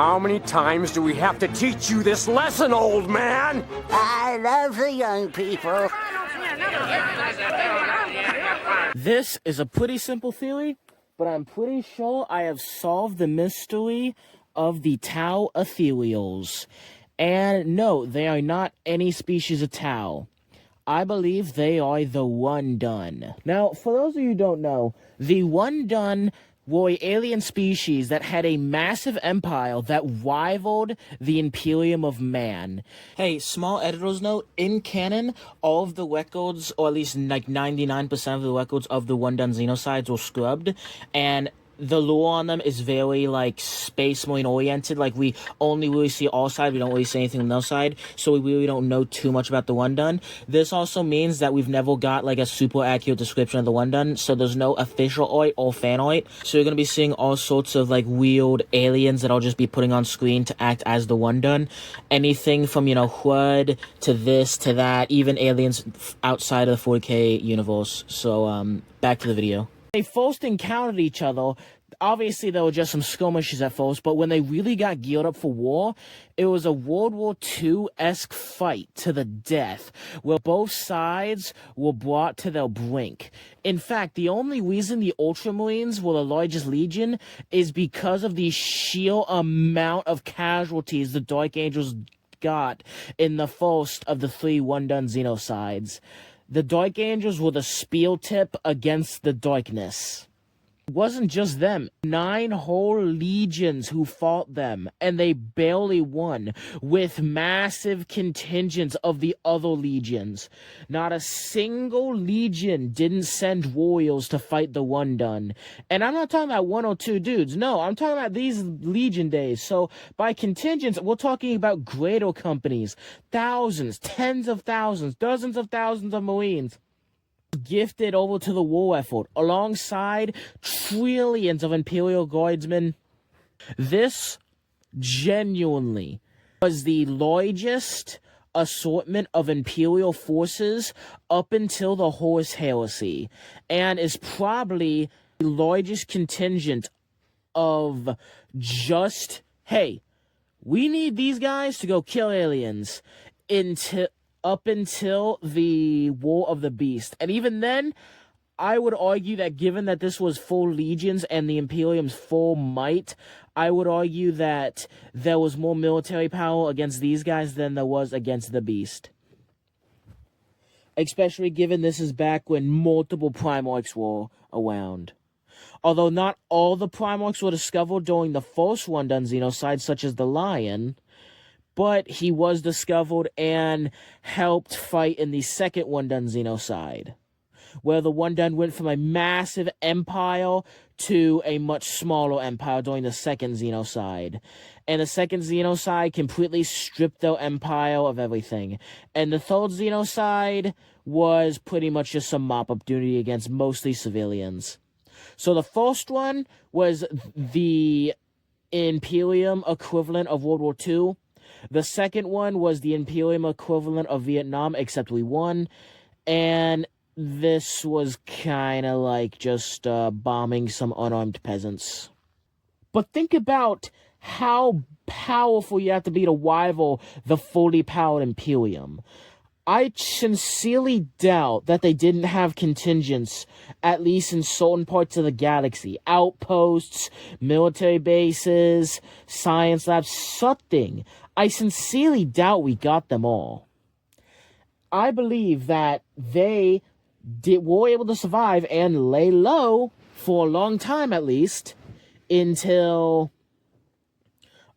How many times do we have to teach you this lesson, old man? I love the young people. This is a pretty simple theory, but I'm pretty sure I have solved the mystery of the Tau ethereals. And no, they are not any species of Tau. I believe they are the Wundun. Now, for those of you who don't know, the Wundun were an alien species that had a massive empire that rivaled the Imperium of Man. Hey, small editor's note, in canon, all of the records, or at least like 99% of the records of the Wundun Xenocides were scrubbed, and the lore on them is very, like, Space Marine oriented. Like, we only really see all sides, we don't really see anything on the side, so we really don't know too much about the Wundun. This also means that we've never got, like, a super accurate description of the Wundun, so there's no official art or fan art, so you're gonna be seeing all sorts of, like, weird aliens that I'll just be putting on screen to act as the Wundun. Anything from, you know, HUD to this to that, even aliens outside of the 4K universe. So, back to the video. They first encountered each other. Obviously, there were just some skirmishes at first, but when they really got geared up for war, it was a World War II-esque fight to the death, where both sides were brought to their brink. In fact, the only reason the Ultramarines were the largest legion is because of the sheer amount of casualties the Dark Angels got in the first of the 3 Wundun Xenocides. The Dark Angels were the spear tip against the darkness. It wasn't just them. 9 whole legions who fought them, and they barely won, with massive contingents of the other legions. Not a single legion didn't send warriors to fight the Wundun. And I'm not talking about 1 or 2 dudes. No, I'm talking about these legion days. So by contingents, we're talking about greater companies. Thousands, tens of thousands, dozens of thousands of Marines gifted over to the war effort, alongside trillions of Imperial Guardsmen. This genuinely was the largest assortment of Imperial forces up until the Horus Heresy, and is probably the largest contingent of just, hey, we need these guys to go kill aliens, up until the War of the Beast. And even then, I would argue that given that this was full legions and the Imperium's full might, I would argue that there was more military power against these guys than there was against the Beast. Especially given this is back when multiple Primarchs were around. Although not all the Primarchs were discovered during the first Wundun Xenocide, such as the Lion, but he was discovered and helped fight in the second Wundun Xenocide, where the Wundun went from a massive empire to a much smaller empire during the second Xenocide. And the second Xenocide completely stripped their empire of everything. And the third Xenocide was pretty much just some mop-up duty against mostly civilians. So the first one was the Imperium equivalent of World War II. The second one was the Imperium equivalent of Vietnam, except we won. And this was kind of like just bombing some unarmed peasants. But think about how powerful you have to be to rival the fully powered Imperium. I sincerely doubt that they didn't have contingents, at least in certain parts of the galaxy. Outposts, military bases, science labs, something. I sincerely doubt we got them all. I believe that they were able to survive and lay low for a long time, at least, until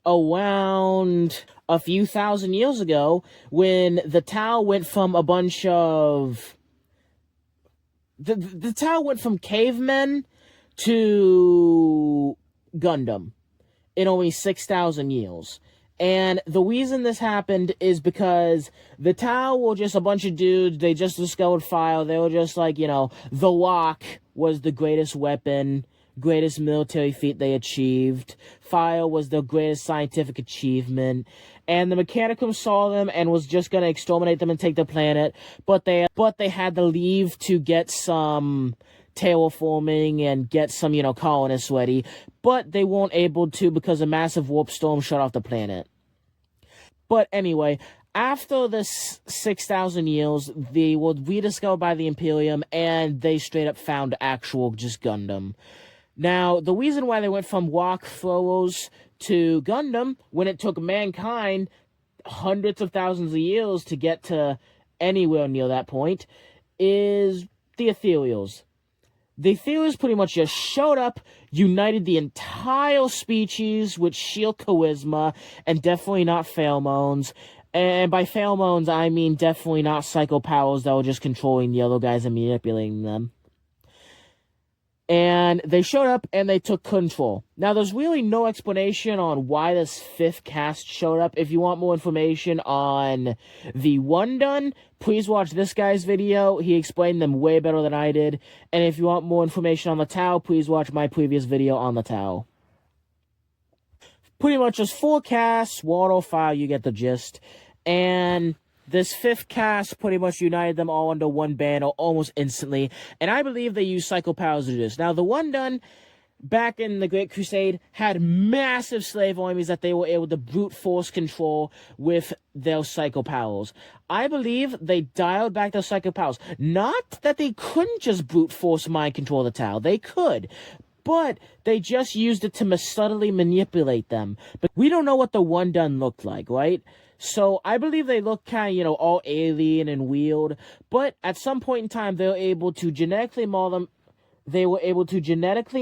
around a few thousand years ago, when the Tau went from a bunch of... The Tau went from cavemen to Gundam in only 6,000 years. And the reason this happened is because the Tau were just a bunch of dudes. They just discovered fire. They were just like, you know, the Rock was the greatest weapon, greatest military feat they achieved. Fire was the greatest scientific achievement. And the Mechanicum saw them and was just going to exterminate them and take the planet. But they had to leave to get some terraforming and get some, colonists ready, but they weren't able to because a massive warp storm shut off the planet. But anyway, after this 6,000 years, they were rediscovered by the Imperium, and they straight up found actual just Gundam. Now, the reason why they went from rock throwers to Gundam, when it took mankind hundreds of thousands of years to get to anywhere near that point, is the ethereals. The ethereals pretty much just showed up, united the entire species with sheer charisma, and definitely not pheromones. And by pheromones, I mean definitely not psycho powers that were just controlling the other guys and manipulating them. And they showed up and they took control. Now, there's really no explanation on why this fifth cast showed up. If you want more information on the Wundun, please watch this guy's video. He explained them way better than I did. And if you want more information on the Tau, please watch my previous video on the Tau. Pretty much just 4 casts, water, fire, you get the gist. And this fifth cast pretty much united them all under one banner almost instantly, and I believe they used psycho powers to do this. Now, the Wundun, back in the Great Crusade, had massive slave armies that they were able to brute force control with their psycho powers. I believe they dialed back their psycho powers. Not that they couldn't just brute force mind control the Tau. They could. But they just used it to subtly manipulate them. But we don't know what the Wundun looked like, right? So I believe they look kind of, all alien and weird. But at some point in time, they were able to genetically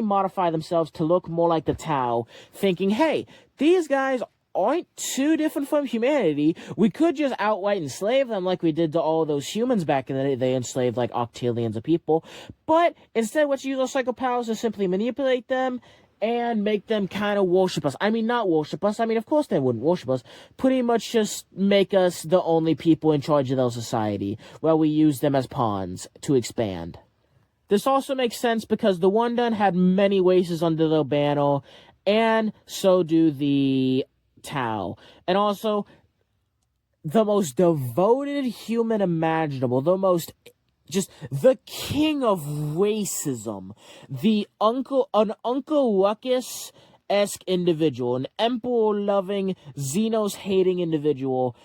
modify themselves to look more like the Tau, thinking, hey, these guys aren't too different from humanity. We could just outright enslave them like we did to all those humans back in the day. They enslaved like octillions of people. But instead, let's use our psycho powers to simply manipulate them and make them kind of worship us. I mean, not worship us. I mean, of course they wouldn't worship us. Pretty much just make us the only people in charge of their society, while we use them as pawns to expand. This also makes sense because the Wundun had many races under their banner, and so do the Tau. And also, the most devoted human imaginable, the king of racism, an Uncle Ruckus-esque individual, an emperor-loving, Xenos-hating individual,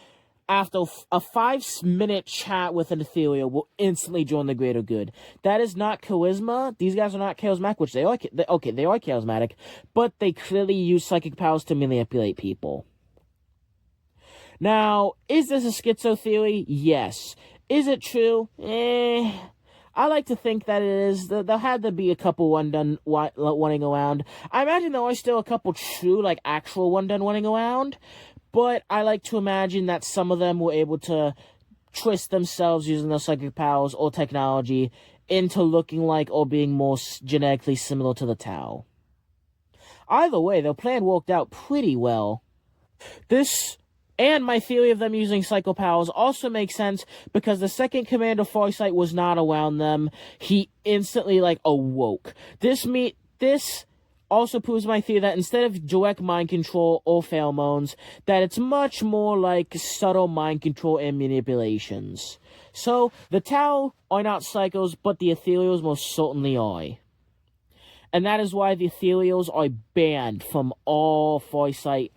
after a 5-minute chat with an ethereal, will instantly join the greater good. That is not charisma. These guys are not charismatic, which they are charismatic, but they clearly use psychic powers to manipulate people. Now, is this a schizo theory? Yes. Is it true? I like to think that it is. There had to be a couple Wundun running around. I imagine there are still a couple true, actual Wundun running around, but I like to imagine that some of them were able to twist themselves using their psychic powers or technology into looking like or being more genetically similar to the Tau. Either way, their plan worked out pretty well. This, and my theory of them using psycho powers, also makes sense because the second Commander Farsight was not around them. He instantly, awoke. This also proves my theory that instead of direct mind control or pheromones, that it's much more like subtle mind control and manipulations. So, the Tau are not psychos, but the ethereals most certainly are. And that is why the ethereals are banned from all Farsight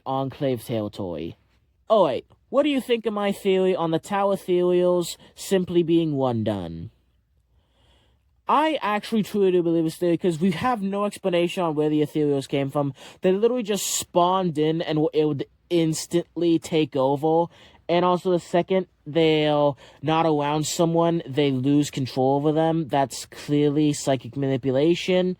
Enclave territory. Alright, what do you think of my theory on the Tau ethereals simply being Wundun? I actually truly do believe this theory because we have no explanation on where the ethereals came from. They literally just spawned in and were able to instantly take over. And also the second they're not around someone, they lose control over them. That's clearly psychic manipulation.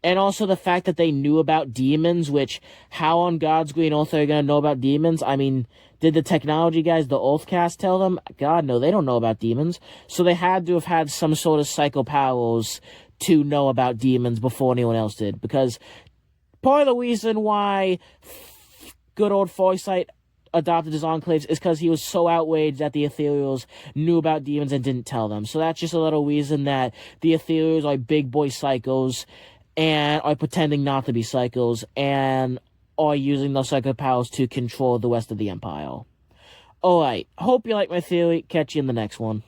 And also the fact that they knew about demons, which, how on God's green earth are they going to know about demons? I mean, did the technology guys, the Earthcast, tell them? God, no, they don't know about demons. So they had to have had some sort of psycho powers to know about demons before anyone else did. Because part of the reason why good old Farsight adopted his enclaves is because he was so outraged that the ethereals knew about demons and didn't tell them. So that's just a little reason that the ethereals are big boy psychos and are pretending not to be psychos, and are using those psycho powers to control the rest of the Empire. Alright, hope you like my theory. Catch you in the next one.